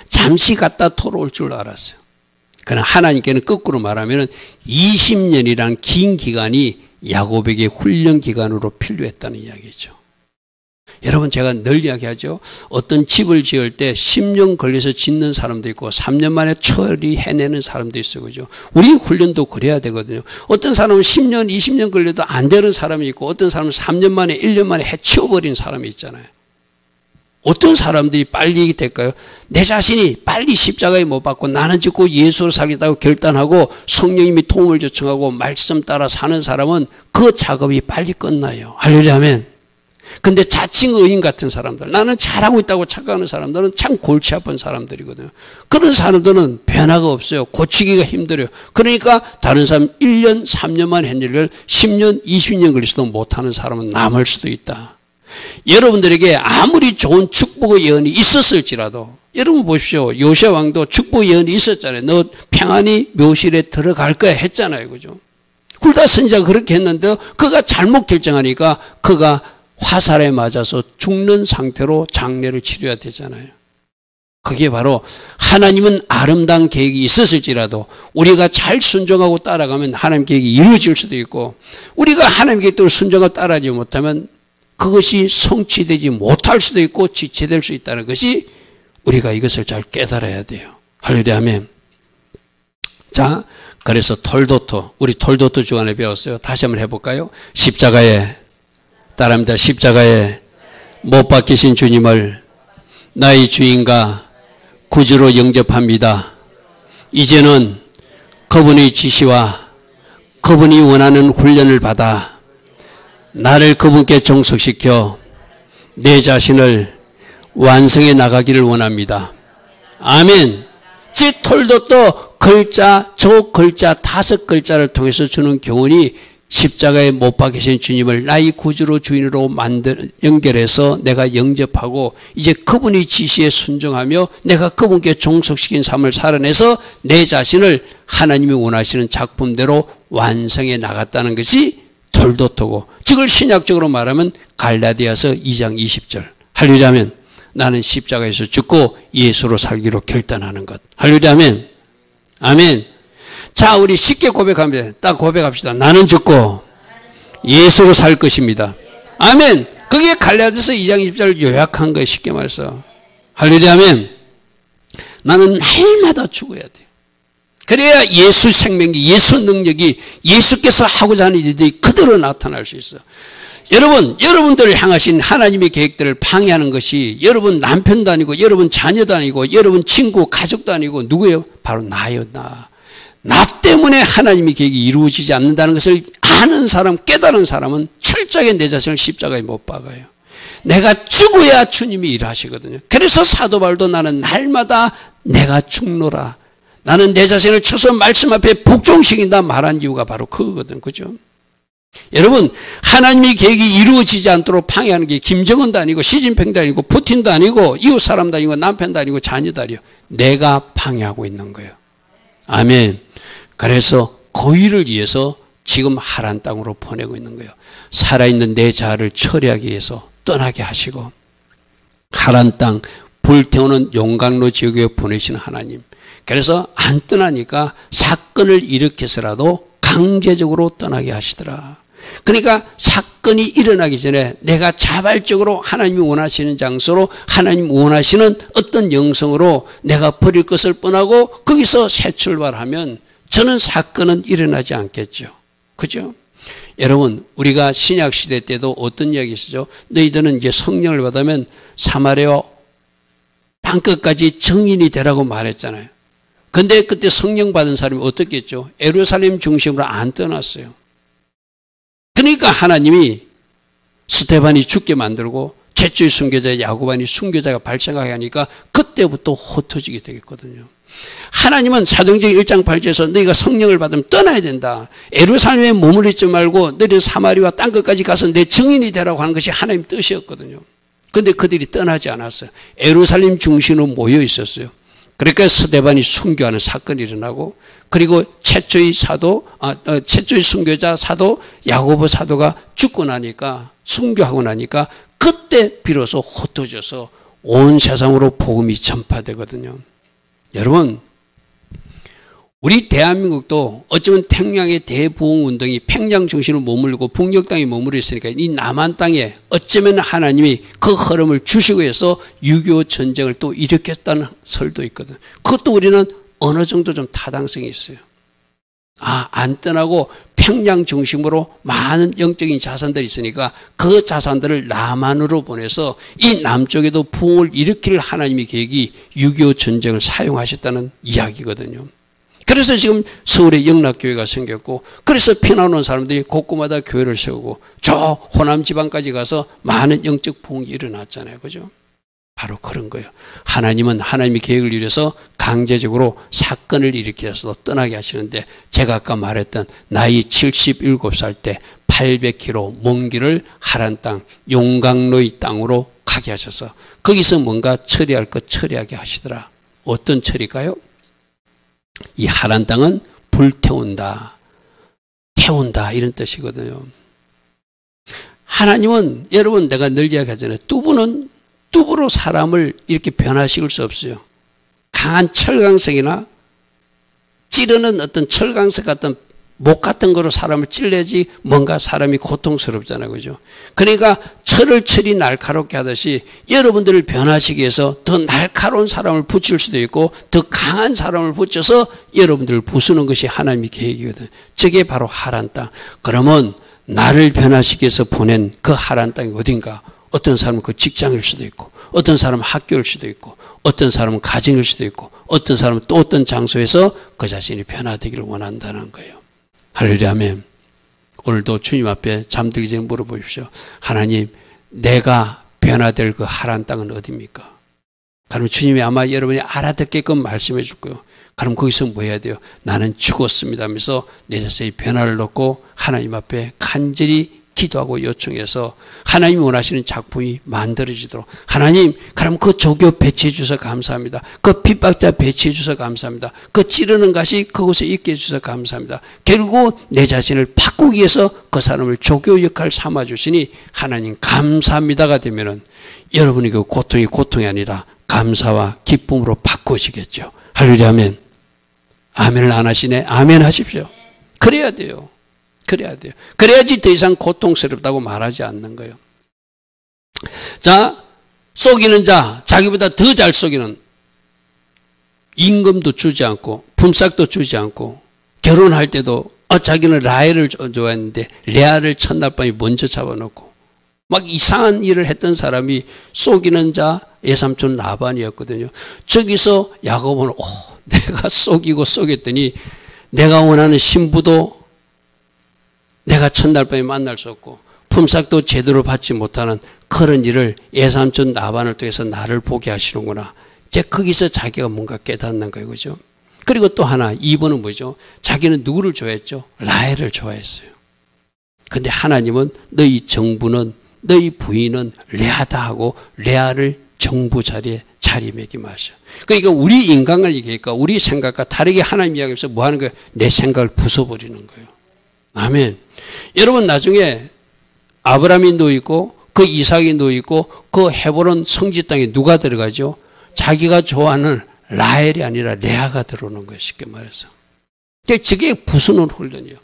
잠시 갔다 돌아올 줄 알았어요. 그러나 하나님께는 거꾸로 말하면 20년이란 긴 기간이 야곱에게 훈련 기간으로 필요했다는 이야기죠. 여러분, 제가 늘 이야기하죠. 어떤 집을 지을 때 10년 걸려서 짓는 사람도 있고 3년 만에 처리해내는 사람도 있어요. 그죠? 우리 훈련도 그래야 되거든요. 어떤 사람은 10년, 20년 걸려도 안 되는 사람이 있고 어떤 사람은 3년 만에, 1년 만에 해치워버린 사람이 있잖아요. 어떤 사람들이 빨리 될까요? 내 자신이 빨리 십자가에 못 박고 나는 짓고 예수로 살겠다고 결단하고 성령님이 도움을 요청하고 말씀 따라 사는 사람은 그 작업이 빨리 끝나요. 할렐루야 아멘. 근데 자칭 의인 같은 사람들, 나는 잘하고 있다고 착각하는 사람들은 참 골치 아픈 사람들이거든요. 그런 사람들은 변화가 없어요. 고치기가 힘들어요. 그러니까 다른 사람 1년, 3년만 했는 일을 10년, 20년 걸리서도 못하는 사람은 남을 수도 있다. 여러분들에게 아무리 좋은 축복의 예언이 있었을지라도, 여러분 보십시오. 요새 왕도 축복의 예언이 있었잖아요. 너 평안히 묘실에 들어갈 거야 했잖아요. 그죠? 훌다 선지자가 그렇게 했는데 그가 잘못 결정하니까 그가 화살에 맞아서 죽는 상태로 장례를 치러야 되잖아요. 그게 바로 하나님은 아름다운 계획이 있었을지라도 우리가 잘 순종하고 따라가면 하나님 계획이 이루어질 수도 있고, 우리가 하나님 계획대로 순종하고 따라하지 못하면 그것이 성취되지 못할 수도 있고 지체될 수 있다는 것이, 우리가 이것을 잘 깨달아야 돼요. 할렐루야 아멘. 자, 그래서 톨도토, 우리 톨도토 주간에 배웠어요. 다시 한번 해볼까요? 십자가에, 따라합니다. 십자가에 못 박히신 주님을 나의 주인과 구주로 영접합니다. 이제는 그분의 지시와 그분이 원하는 훈련을 받아 나를 그분께 종속시켜 내 자신을 완성해 나가기를 원합니다. 아멘. 즉 톨도토 글자, 저 글자 5글자를 통해서 주는 교훈이 십자가에 못 박히신 주님을 나의 구주로 주인으로 연결해서 내가 영접하고 이제 그분의 지시에 순종하며 내가 그분께 종속시킨 삶을 살아내서 내 자신을 하나님이 원하시는 작품대로 완성해 나갔다는 것이 톨도토고, 즉을 신약적으로 말하면 갈라디아서 2장 20절. 할렐루야 아멘. 나는 십자가에서 죽고 예수로 살기로 결단하는 것. 할렐루야 아멘. 아멘. 자, 우리 쉽게 고백합니다. 딱 고백합시다. 나는 죽고 예수로 살 것입니다. 아멘. 그게 갈라디아서 2장 20절을 요약한 거예요. 쉽게 말해서. 할렐루야 아멘. 나는 날마다 죽어야 돼요. 그래야 예수 생명이, 예수 능력이, 예수께서 하고자 하는 일들이 그대로 나타날 수 있어요. 여러분, 여러분들을 향하신 하나님의 계획들을 방해하는 것이 여러분 남편도 아니고 여러분 자녀도 아니고 여러분 친구, 가족도 아니고 누구예요? 바로 나예요. 나 때문에 하나님의 계획이 이루어지지 않는다는 것을 아는 사람, 깨달은 사람은 철저하게 내 자신을 십자가에 못 박아요. 내가 죽어야 주님이 일하시거든요. 그래서 사도 바울도 나는 날마다 내가 죽노라, 나는 내 자신을 쳐서 말씀 앞에 복종시킨다 말한 이유가 바로 그거거든. 그죠? 여러분, 하나님의 계획이 이루어지지 않도록 방해하는 게 김정은도 아니고 시진핑도 아니고 푸틴도 아니고 이웃 사람도 아니고 남편도 아니고 자녀도 아니고 내가 방해하고 있는 거예요. 아멘. 그래서 그 일을 위해서 지금 하란 땅으로 보내고 있는 거예요. 살아있는 내 자아를 처리하기 위해서 떠나게 하시고 하란 땅 불태우는 용광로 지옥에 보내시는 하나님. 그래서 안 떠나니까 사건을 일으켜서라도 강제적으로 떠나게 하시더라. 그러니까 사건이 일어나기 전에 내가 자발적으로 하나님이 원하시는 장소로, 하나님 원하시는 어떤 영성으로 내가 버릴 것을 뻔하고 거기서 새 출발하면 저는 사건은 일어나지 않겠죠. 그죠? 여러분, 우리가 신약시대 때도 어떤 이야기 있었죠? 너희들은 이제 성령을 받으면 사마리아 땅끝까지 증인이 되라고 말했잖아요. 근데 그때 성령 받은 사람이 어떻게 했죠? 예루살렘 중심으로 안 떠났어요. 그러니까 하나님이 스데반이 죽게 만들고 최초의 순교자 야고보니 순교자가 발생하게 하니까 그때부터 흩어지게 되겠거든요. 하나님은 사도행전 1장 8절에서 너희가 성령을 받으면 떠나야 된다. 예루살렘에 머무르지 말고 너희는 사마리아 땅끝까지 가서 내 증인이 되라고 하는 것이 하나님 뜻이었거든요. 그런데 그들이 떠나지 않았어요. 예루살렘 중심으로 모여 있었어요. 그러니까 스데반이 순교하는 사건이 일어나고 그리고 최초의 사도, 최초의 순교자 사도 야고보 사도가 죽고 나니까, 순교하고 나니까 그때 비로소 흩어져서 온 세상으로 복음이 전파되거든요. 여러분, 우리 대한민국도 어쩌면 평양의 대부흥운동이 평양 중심으로 머물고 북녘 땅에 머무르 있으니까 이 남한 땅에 어쩌면 하나님이 그 흐름을 주시고 해서 6.25 전쟁을 또 일으켰다는 설도 있거든. 그것도 우리는 어느 정도 좀 타당성이 있어요. 안 떠나고 평양 중심으로 많은 영적인 자산들이 있으니까 그 자산들을 남한으로 보내서 이 남쪽에도 부흥을 일으킬 하나님의 계획이 6.25 전쟁을 사용하셨다는 이야기거든요. 그래서 지금 서울에 영락교회가 생겼고, 그래서 피난 온 사람들이 곳곳마다 교회를 세우고 저 호남 지방까지 가서 많은 영적 부흥이 일어났잖아요. 그죠? 바로 그런 거예요. 하나님은 하나님의 계획을 이뤄서 강제적으로 사건을 일으켜서 떠나게 하시는데, 제가 아까 말했던 나이 77살 때 800km 먼 길을 하란 땅, 용강로의 땅으로 가게 하셔서 거기서 뭔가 처리할 것 처리하게 하시더라. 어떤 처리일까요? 이 하란 땅은 불태운다, 태운다, 이런 뜻이거든요. 하나님은, 여러분, 내가 늘 이야기하잖아요. 뚜부로 사람을 이렇게 변화시킬 수 없어요. 강한 철강석이나 찌르는 어떤 철강석 같은 목 같은 거로 사람을 찔러야지 뭔가 사람이 고통스럽잖아요. 그죠? 그러니까 철이 날카롭게 하듯이 여러분들을 변화시키기 위해서 더 날카로운 사람을 붙일 수도 있고 더 강한 사람을 붙여서 여러분들을 부수는 것이 하나님의 계획이거든요. 저게 바로 하란 땅. 그러면 나를 변화시키기 위해서 보낸 그 하란 땅이 어딘가? 어떤 사람은 그 직장일 수도 있고, 어떤 사람은 학교일 수도 있고, 어떤 사람은 가정일 수도 있고, 어떤 사람은 또 어떤 장소에서 그 자신이 변화되기를 원한다는 거예요. 할렐루야, 아멘. 오늘도 주님 앞에 잠들기 전에 물어보십시오. 하나님, 내가 변화될 그 하란 땅은 어디입니까? 그러면 주님이 아마 여러분이 알아듣게끔 말씀해 줄 거예요. 그럼 거기서 뭐 해야 돼요? 나는 죽었습니다 하면서 내 자신의 변화를 넣고 하나님 앞에 간절히 기도하고 요청해서 하나님이 원하시는 작품이 만들어지도록, 하나님, 그럼 그 조교 배치해 주셔서 감사합니다. 그 핍박자 배치해 주셔서 감사합니다. 그 찌르는 것이 그곳에 있게 해 주셔서 감사합니다. 결국 내 자신을 바꾸기 위해서 그 사람을 조교 역할을 삼아 주시니 하나님 감사합니다가 되면은 여러분이 그 고통이 아니라 감사와 기쁨으로 바꾸시겠죠. 할렐루야, 아멘. 아멘을 안 하시네. 아멘 하십시오. 그래야 돼요. 그래야 돼요. 그래야지 더 이상 고통스럽다고 말하지 않는 거예요. 자, 속이는 자, 자기보다 더 잘 속이는, 임금도 주지 않고 품삯도 주지 않고 결혼할 때도 자기는 라헬을 좋아했는데 레아를 첫날 밤에 먼저 잡아놓고 막 이상한 일을 했던 사람이 속이는 자 외삼촌 라반이었거든요. 저기서 야고보는 내가 속였더니 내가 원하는 신부도 내가 첫날 밤에 만날 수 없고 품삯도 제대로 받지 못하는 그런 일을 외삼촌 라반을 통해서 나를 보게 하시는구나. 이제 거기서 자기가 뭔가 깨닫는 거예요. 그죠? 그리고 또 하나, 2번은 뭐죠? 자기는 누구를 좋아했죠? 라헬을 좋아했어요. 근데 하나님은 너희 정부는, 너희 부인은 레아다 하고 레아를 정부 자리에 자리매김하셔. 그러니까 우리 인간을 얘기하니까 우리 생각과 다르게 하나님 이야기하면서 뭐 하는 거예요? 내 생각을 부숴버리는 거예요. 아멘. 여러분, 나중에 아브라함이 누워있고 그 이삭이 누워있고 그 헤브론 성지 땅에 누가 들어가죠? 자기가 좋아하는 라헬이 아니라 레아가 들어오는 거예요. 쉽게 말해서. 저게 부수는 훈련이에요.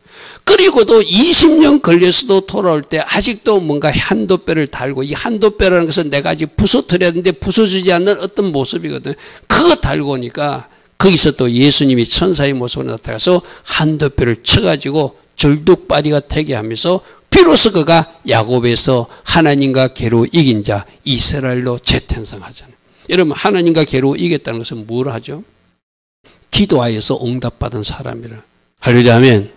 그리고도 20년 걸려서도 돌아올 때 아직도 뭔가 한도뼈를 달고, 이 한도뼈라는 것은 내가 아직 부서뜨려야 되는데 부서지지 않는 어떤 모습이거든요. 그거 달고 오니까 거기서 또 예수님이 천사의 모습으로 나타나서 한도뼈를 쳐가지고 절뚝발이가 되게 하면서 비로소 그가 야곱에서 하나님과 개로 이긴 자 이스라엘로 재탄생하잖아요. 여러분, 하나님과 개로 이겼다는 것은 뭘 하죠? 기도하여서 응답받은 사람이라. 할렐루야, 아멘.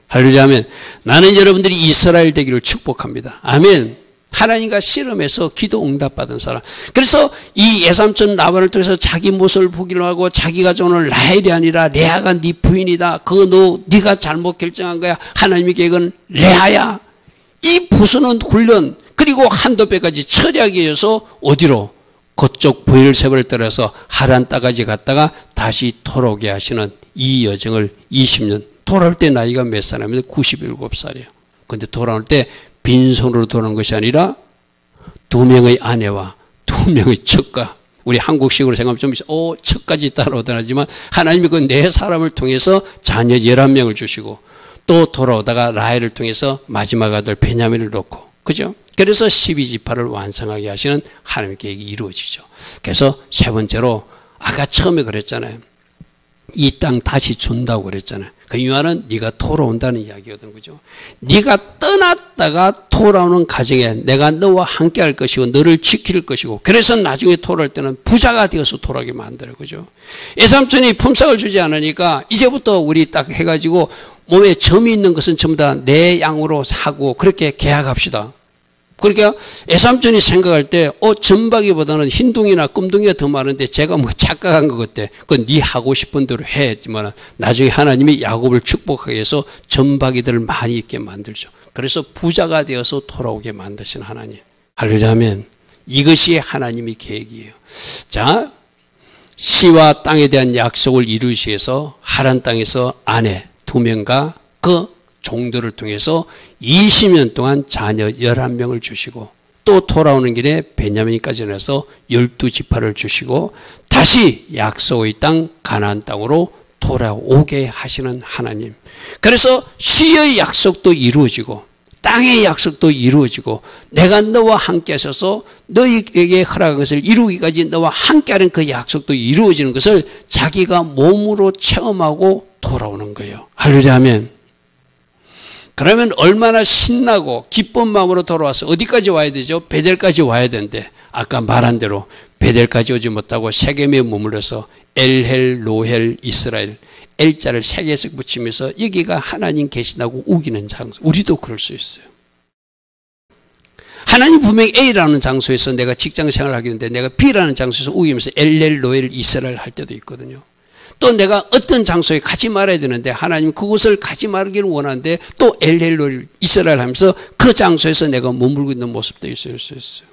할렐루야, 아멘. 나는 여러분들이 이스라엘 되기를 축복합니다. 아멘. 하나님과 씨름해서 기도 응답받은 사람. 그래서 이 외삼촌 라반을 통해서 자기 모습을 보기로 하고 자기가 좋아하는 라헬이 아니라 레아가 네 부인이다. 그거 네가 잘못 결정한 거야. 하나님의 계획은 레아야. 이 부수는 훈련, 그리고 한도뼈까지 처리하기 위해서 어디로? 그쪽 브엘세바를 따라서 하란 땅까지 갔다가 다시 돌아오게 하시는 이 여정을 20년, 돌아올 때 나이가 몇 살이면 97살이에요. 근데 돌아올 때 빈손으로 돌아온 것이 아니라 2명의 아내와 2명의 첩가, 우리 한국식으로 생각하면 좀 첩까지 따라오더라 하지만 하나님이 그 네 사람을 통해서 자녀 11명을 주시고 또 돌아오다가 라헬을 통해서 마지막 아들 베냐민을 놓고, 그죠? 그래서 12지파를 완성하게 하시는 하나님의 계획이 이루어지죠. 그래서 세 번째로 아까 처음에 그랬잖아요. 이 땅 다시 준다고 그랬잖아요. 그 말은 네가 돌아온다는 이야기거든, 그죠? 네가 떠났다가 돌아오는 과정에 내가 너와 함께 할 것이고 너를 지킬 것이고, 그래서 나중에 돌아올 때는 부자가 되어서 돌아오게 만들어, 그죠? 애삼촌이 품삯을 주지 않으니까 이제부터 우리 딱 해가지고 몸에 점이 있는 것은 전부 다 내 양으로 사고 그렇게 계약합시다. 그러니까 애삼촌이 생각할 때 점박이보다는 흰둥이나 끔둥이가 더 많은데 제가 뭐 착각한 것 같아. 그건 네 하고 싶은 대로 해 했지만 나중에 하나님이 야곱을 축복하기 위해서 점박이들을 많이 있게 만들죠. 그래서 부자가 되어서 돌아오게 만드신 하나님. 할렐루야 하면 이것이 하나님의 계획이에요. 자, 씨와 땅에 대한 약속을 이루시기 위해서 하란 땅에서 아내 2명과 그 종들을 통해서 20년 동안 자녀 11명을 주시고 또 돌아오는 길에 베냐민까지 내서 12지파를 주시고 다시 약속의 땅 가나안 땅으로 돌아오게 하시는 하나님. 그래서 씨의 약속도 이루어지고 땅의 약속도 이루어지고 내가 너와 함께 하셔서 너희에게 허락한 것을 이루기까지 너와 함께하는 그 약속도 이루어지는 것을 자기가 몸으로 체험하고 돌아오는 거예요. 할렐루야 하면 그러면 얼마나 신나고 기쁜 마음으로 돌아와서 어디까지 와야 되죠? 베델까지 와야 되는데 아까 말한 대로 베델까지 오지 못하고 세겜에 머물러서 엘헬, 로헬, 이스라엘 L자를 세 개씩 붙이면서 여기가 하나님 계신다고 우기는 장소. 우리도 그럴 수 있어요. 하나님 분명히 A라는 장소에서 내가 직장 생활을 하게 되는데 내가 B라는 장소에서 우기면서 엘헬, 로헬, 이스라엘 할 때도 있거든요. 또 내가 어떤 장소에 가지 말아야 되는데 하나님 그곳을 가지 말기를 원하는데 또 엘헬로를 이스라엘 하면서 그 장소에서 내가 머물고 있는 모습도 있을 수 있어요.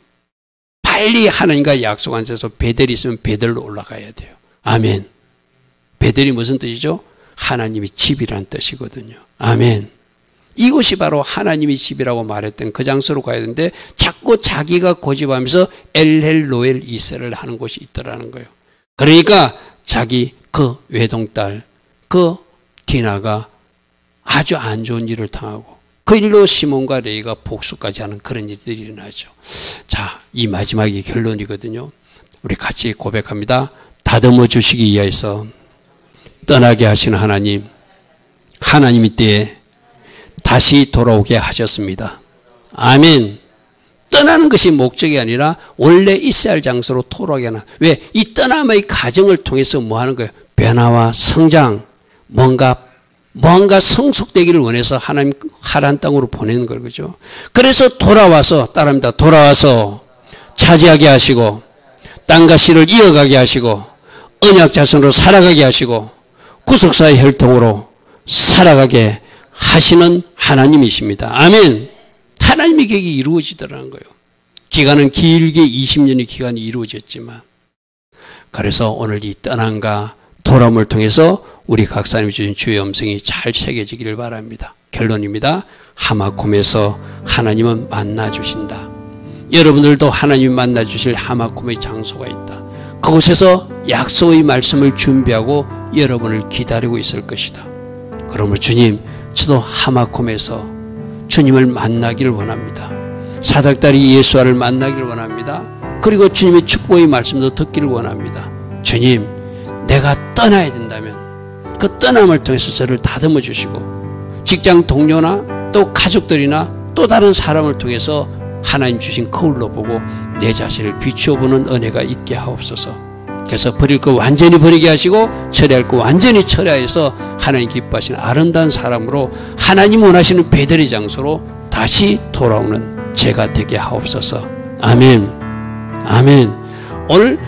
빨리 하나님과 약속 안에서 베델이 있으면 베델로 올라가야 돼요. 아멘. 베델이 무슨 뜻이죠? 하나님의 집이라는 뜻이거든요. 아멘. 이곳이 바로 하나님의 집이라고 말했던 그 장소로 가야 되는데 자꾸 자기가 고집하면서 엘헬로엘 이스라엘 하는 곳이 있더라는 거예요. 그러니까 자기 그 외동딸 그 디나가 아주 안 좋은 일을 당하고 그 일로 시몬과 레이가 복수까지 하는 그런 일들이 일어나죠. 자, 이 마지막이 결론이거든요. 우리 같이 고백합니다. 다듬어 주시기 위해서 떠나게 하신 하나님, 하나님이 때에 다시 돌아오게 하셨습니다. 아멘. 떠나는 것이 목적이 아니라 원래 있어야 할 장소로 돌아오게 하는. 왜? 이 떠남의 과정을 통해서 뭐 하는 거예요? 변화와 성장, 뭔가 성숙되기를 원해서 하나님 하란 땅으로 보내는 거예요. 그죠? 그래서 돌아와서, 따라합니다. 돌아와서 차지하게 하시고, 땅과 씨를 이어가게 하시고, 언약 자손으로 살아가게 하시고, 구속사의 혈통으로 살아가게 하시는 하나님이십니다. 아멘. 하나님의 계획이 이루어지더라는 거예요. 기간은 길게 20년의 기간이 이루어졌지만, 그래서 오늘 이 떠남과 돌아옴을 통해서 우리 각사님이 주신 주의 음성이 잘 새겨지기를 바랍니다. 결론입니다. 하마콤에서 하나님은 만나주신다. 여러분들도 하나님이 만나주실 하마콤의 장소가 있다. 그곳에서 약속의 말씀을 준비하고 여러분을 기다리고 있을 것이다. 그러므로 주님, 저도 하마콤에서 주님을 만나기를 원합니다. 사닥다리 예수와를 만나기를 원합니다. 그리고 주님의 축복의 말씀도 듣기를 원합니다. 주님, 내가 떠나야 된다면 그 떠남을 통해서 저를 다듬어 주시고 직장 동료나 또 가족들이나 또 다른 사람을 통해서 하나님 주신 거울로 보고 내 자신을 비추어 보는 은혜가 있게 하옵소서. 그래서 버릴 거 완전히 버리게 하시고 처리할 거 완전히 처리해서 하나님 기뻐하시는 아름다운 사람으로 하나님 원하시는 베델의 장소로 다시 돌아오는 제가 되게 하옵소서. 아멘. 아멘. 오늘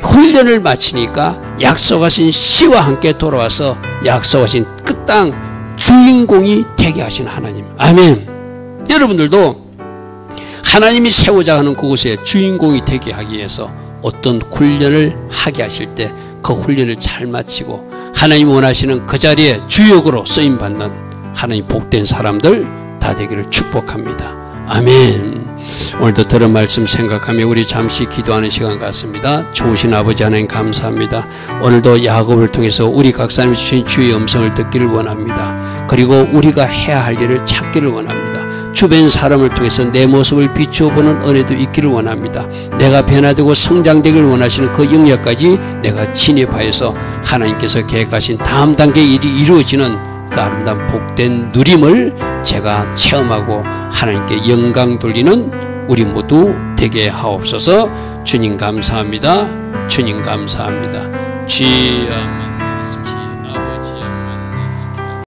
훈련을 마치니까 약속하신 씨와 함께 돌아와서 약속하신 그 땅 주인공이 되게 하신 하나님. 아멘. 여러분들도 하나님이 세우자 하는 그곳에 주인공이 되게 하기 위해서 어떤 훈련을 하게 하실 때 그 훈련을 잘 마치고 하나님 원하시는 그 자리에 주역으로 쓰임받는 하나님 복된 사람들 다 되기를 축복합니다. 아멘. 오늘도 들은 말씀 생각하며 우리 잠시 기도하는 시간 같습니다. 좋으신 아버지 하나님 감사합니다. 오늘도 야곱을 통해서 우리 각사님이 주신 주의 음성을 듣기를 원합니다. 그리고 우리가 해야 할 일을 찾기를 원합니다. 주변 사람을 통해서 내 모습을 비추어 보는 은혜도 있기를 원합니다. 내가 변화되고 성장되기를 원하시는 그 영역까지 내가 진입하여서 하나님께서 계획하신 다음 단계의 일이 이루어지는 그 아름다운 복된 누림을 제가 체험하고 하나님께 영광 돌리는 우리 모두 되게 하옵소서. 주님 감사합니다. 주님 감사합니다. 주여 만나시기